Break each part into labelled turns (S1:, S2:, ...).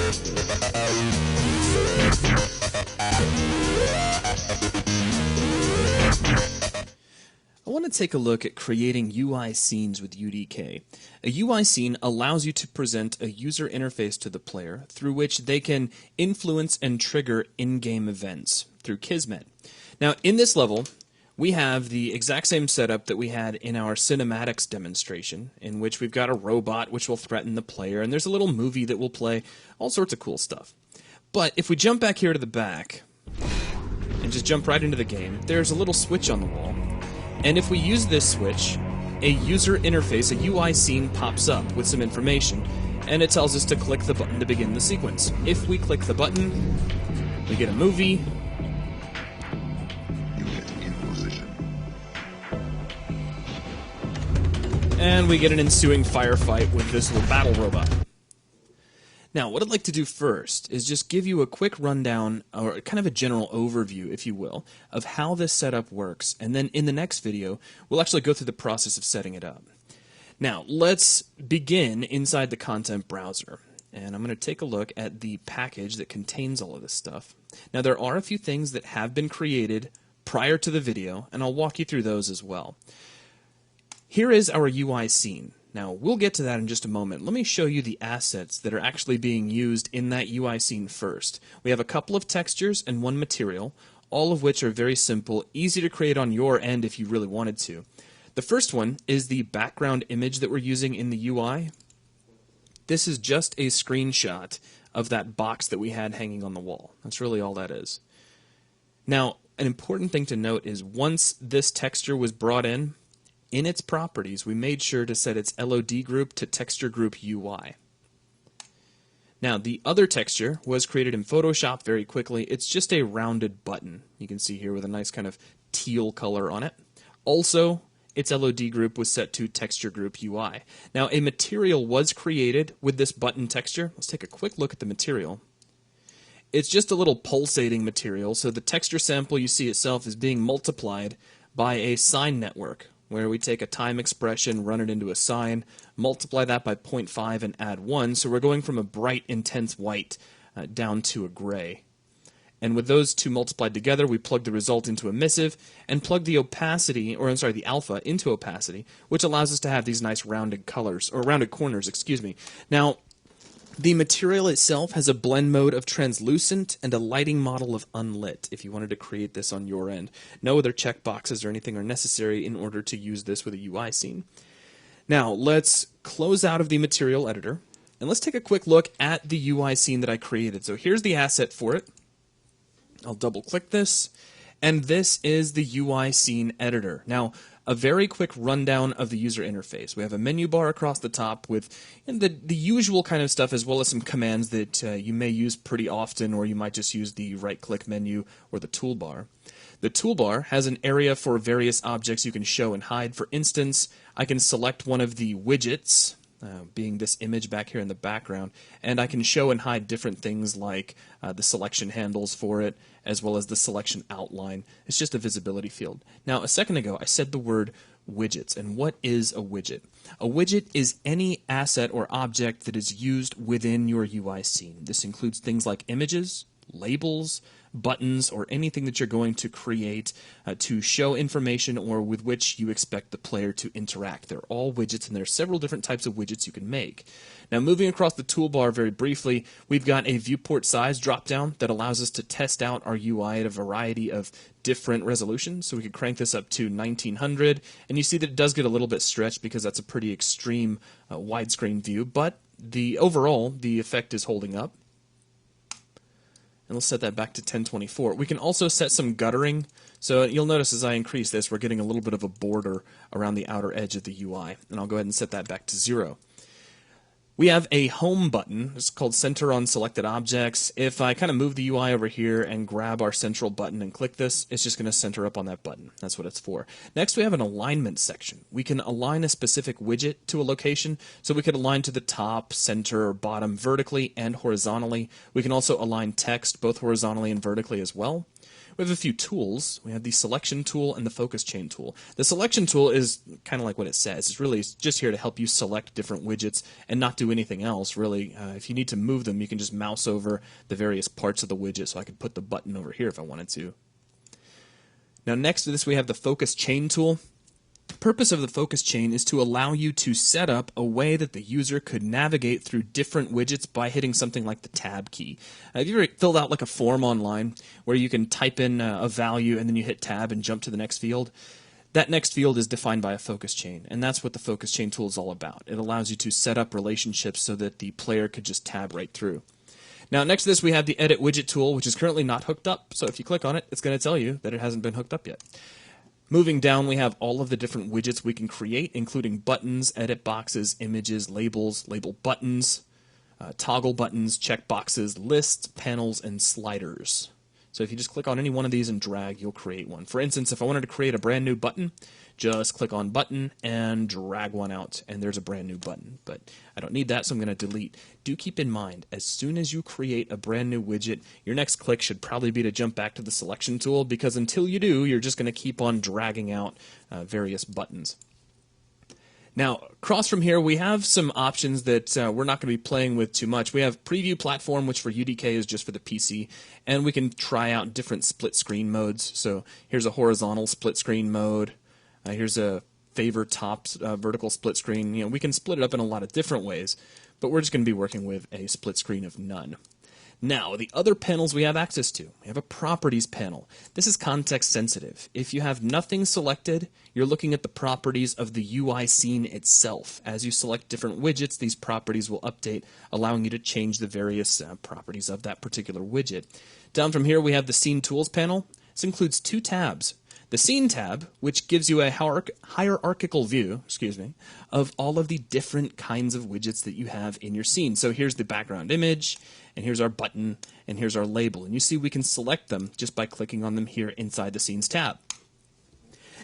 S1: I want to take a look at creating UI scenes with UDK. A UI scene allows you to present a user interface to the player through which they can influence and trigger in-game events through Kismet. Now, in this level, we have the exact same setup that we had in our cinematics demonstration, in which we've got a robot which will threaten the player, and there's a little movie that will play, all sorts of cool stuff. But if we jump back here to the back, and just jump right into the game, there's a little switch on the wall. And if we use this switch, a user interface, a UI scene pops up with some information, and it tells us to click the button to begin the sequence. If we click the button, we get a movie. And we get an ensuing firefight with this little battle robot. Now, what I'd like to do first is just give you a quick rundown, or kind of a general overview, if you will, of how this setup works, and then in the next video, we'll actually go through the process of setting it up. Now, let's begin inside the content browser, and I'm going to take a look at the package that contains all of this stuff. Now, there are a few things that have been created prior to the video, and I'll walk you through those as well. Here is our UI scene. Now, we'll get to that in just a moment. Let me show you the assets that are actually being used in that UI scene first. We have a couple of textures and one material, all of which are very simple, easy to create on your end if you really wanted to. The first one is the background image that we're using in the UI. This is just a screenshot of that box that we had hanging on the wall. That's really all that is. Now, an important thing to note is once this texture was brought in its properties, we made sure to set its LOD group to texture group UI. Now, the other texture was created in Photoshop very quickly. It's just a rounded button. You can see here with a nice kind of teal color on it. Also, its LOD group was set to texture group UI. Now, a material was created with this button texture. Let's take a quick look at the material. It's just a little pulsating material, so the texture sample you see itself is being multiplied by a sine network, where we take a time expression, run it into a sine, multiply that by 0.5 and add 1, so we're going from a bright, intense white down to a gray. And with those two multiplied together, we plug the result into emissive and plug the opacity, or I'm sorry, the alpha into opacity, which allows us to have these nice rounded colors, or rounded corners, excuse me. Now, the material itself has a blend mode of translucent and a lighting model of unlit, if you wanted to create this on your end. No other checkboxes or anything are necessary in order to use this with a UI scene. Now, let's close out of the material editor, and let's take a quick look at the UI scene that I created. So here's the asset for it. I'll double-click this, and this is the UI scene editor. Now, a very quick rundown of the user interface. We have a menu bar across the top with the usual kind of stuff, as well as some commands that you may use pretty often, or you might just use the right-click menu or the toolbar. The toolbar has an area for various objects you can show and hide. For instance, I can select one of the widgets, being this image back here in the background, and I can show and hide different things like the selection handles for it, as well as the selection outline. It's just a visibility field. Now, a second ago, I said the word widgets, and what is a widget? A widget is any asset or object that is used within your UI scene. This includes things like images, labels, buttons, or anything that you're going to create to show information or with which you expect the player to interact. They're all widgets, and there are several different types of widgets you can make. Now, moving across the toolbar very briefly, we've got a viewport size dropdown that allows us to test out our UI at a variety of different resolutions. So we could crank this up to 1900, and you see that it does get a little bit stretched because that's a pretty extreme widescreen view, but overall, the effect is holding up. And we'll set that back to 1024. We can also set some guttering. So you'll notice as I increase this, we're getting a little bit of a border around the outer edge of the UI. And I'll go ahead and set that back to 0. We have a home button. It's called Center on Selected Objects. If I kind of move the UI over here and grab our central button and click this, it's just going to center up on that button. That's what it's for. Next, we have an alignment section. We can align a specific widget to a location, so we could align to the top, center, or bottom vertically and horizontally. We can also align text both horizontally and vertically as well. We have a few tools. We have the selection tool and the focus chain tool. The selection tool is kind of like what it says. It's really just here to help you select different widgets and not do anything else, really. If you need to move them, you can just mouse over the various parts of the widget, so I could put the button over here if I wanted to. Now next to this we have the focus chain tool. The purpose of the focus chain is to allow you to set up a way that the user could navigate through different widgets by hitting something like the tab key. Have you ever filled out like a form online where you can type in a value and then you hit tab and jump to the next field? That next field is defined by a focus chain, and that's what the focus chain tool is all about. It allows you to set up relationships so that the player could just tab right through. Now next to this we have the edit widget tool, which is currently not hooked up, so if you click on it, it's going to tell you that it hasn't been hooked up yet. Moving down, we have all of the different widgets we can create, including buttons, edit boxes, images, labels, label buttons, toggle buttons, check boxes, lists, panels, and sliders. So if you just click on any one of these and drag, you'll create one. For instance, if I wanted to create a brand new button, just click on button and drag one out, and there's a brand new button. But I don't need that, so I'm going to delete. Do keep in mind, as soon as you create a brand new widget, your next click should probably be to jump back to the selection tool, because until you do, you're just going to keep on dragging out various buttons. Now, across from here, we have some options that we're not going to be playing with too much. We have Preview Platform, which for UDK is just for the PC, and we can try out different split screen modes. So here's a horizontal split screen mode. Here's a favor top vertical split screen. You know, we can split it up in a lot of different ways, but we're just going to be working with a split screen of none. Now, the other panels we have access to. We have a properties panel. This is context sensitive. If you have nothing selected, you're looking at the properties of the UI scene itself. As you select different widgets, these properties will update, allowing you to change the various properties of that particular widget. Down from here, we have the scene tools panel. This includes two tabs. The Scene tab, which gives you a hierarchical view, of all of the different kinds of widgets that you have in your scene. So here's the background image, and here's our button, and here's our label. And you see we can select them just by clicking on them here inside the Scenes tab.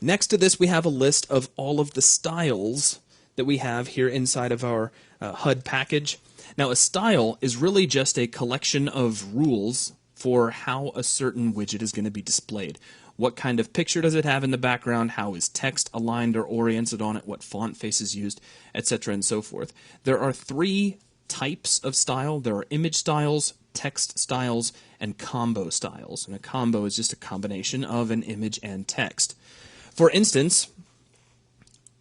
S1: Next to this, we have a list of all of the styles that we have here inside of our HUD package. Now, a style is really just a collection of rules for how a certain widget is going to be displayed. What kind of picture does it have in the background? How is text aligned or oriented on it? What font face is used, etc. and so forth. There are three types of style. There are image styles, text styles, and combo styles. And a combo is just a combination of an image and text. For instance,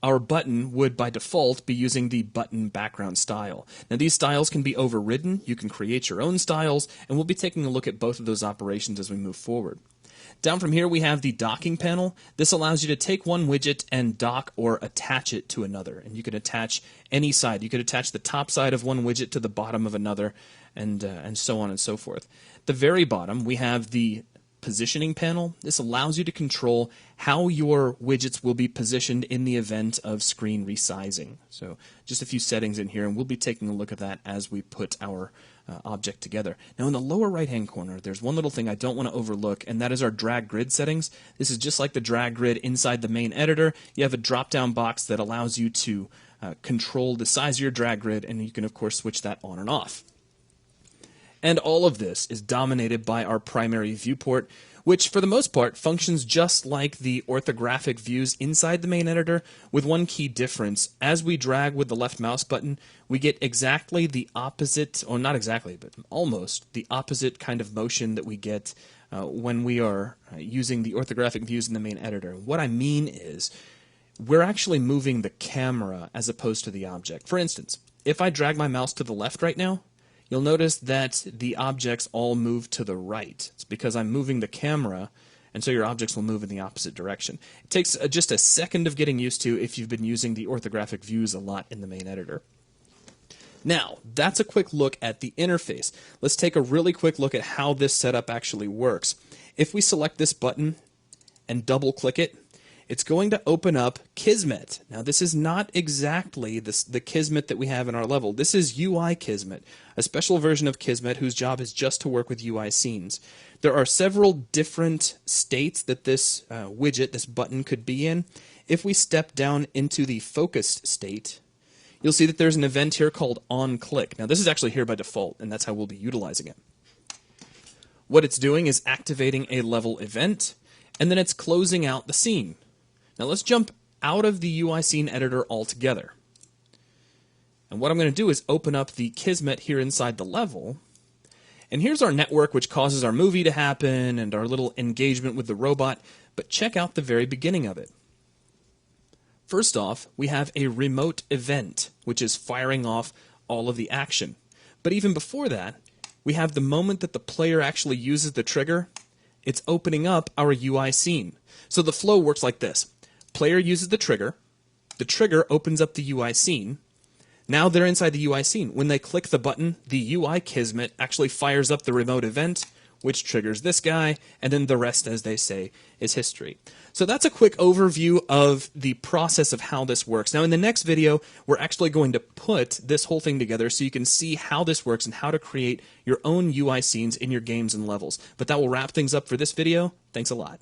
S1: our button would by default be using the button background style. Now these styles can be overridden. You can create your own styles, and we'll be taking a look at both of those operations as we move forward. Down from here we have the docking panel. This allows you to take one widget and dock or attach it to another. And you can attach any side. You could attach the top side of one widget to the bottom of another, and so on and so forth. At the very bottom we have the positioning panel. This allows you to control how your widgets will be positioned in the event of screen resizing. So just a few settings in here, and we'll be taking a look at that as we put our object together. Now in the lower right hand corner there's one little thing I don't want to overlook, and that is our drag grid settings. This is just like the drag grid inside the main editor. You have a drop down box that allows you to control the size of your drag grid, and you can of course switch that on and off. And all of this is dominated by our primary viewport, which for the most part functions just like the orthographic views inside the main editor, with one key difference. As we drag with the left mouse button, we get exactly the opposite, or not exactly, but almost the opposite kind of motion that we get when we are using the orthographic views in the main editor. What I mean is, we're actually moving the camera as opposed to the object. For instance, if I drag my mouse to the left right now, you'll notice that the objects all move to the right. It's because I'm moving the camera, and so your objects will move in the opposite direction. It takes just a second of getting used to if you've been using the orthographic views a lot in the main editor. Now, that's a quick look at the interface. Let's take a really quick look at how this setup actually works. If we select this button and double-click it, it's going to open up Kismet. Now this is not exactly the Kismet that we have in our level. This is UI Kismet, a special version of Kismet whose job is just to work with UIScenes. There are several different states that this widget, this button, could be in. If we step down into the focused state, you'll see that there's an event here called onClick. Now this is actually here by default, and that's how we'll be utilizing it. What it's doing is activating a level event, and then it's closing out the scene. Now let's jump out of the UI scene editor altogether. And what I'm going to do is open up the Kismet here inside the level. And here's our network, which causes our movie to happen and our little engagement with the robot. But check out the very beginning of it. First off, we have a remote event, which is firing off all of the action. But even before that, we have the moment that the player actually uses the trigger, it's opening up our UI scene. So the flow works like this. Player uses the trigger opens up the UI scene. Now they're inside the UI scene. When they click the button, the UI Kismet actually fires up the remote event, which triggers this guy, and then the rest, as they say, is history. So that's a quick overview of the process of how this works. Now in the next video, we're actually going to put this whole thing together so you can see how this works and how to create your own UI scenes in your games and levels. But that will wrap things up for this video. Thanks a lot.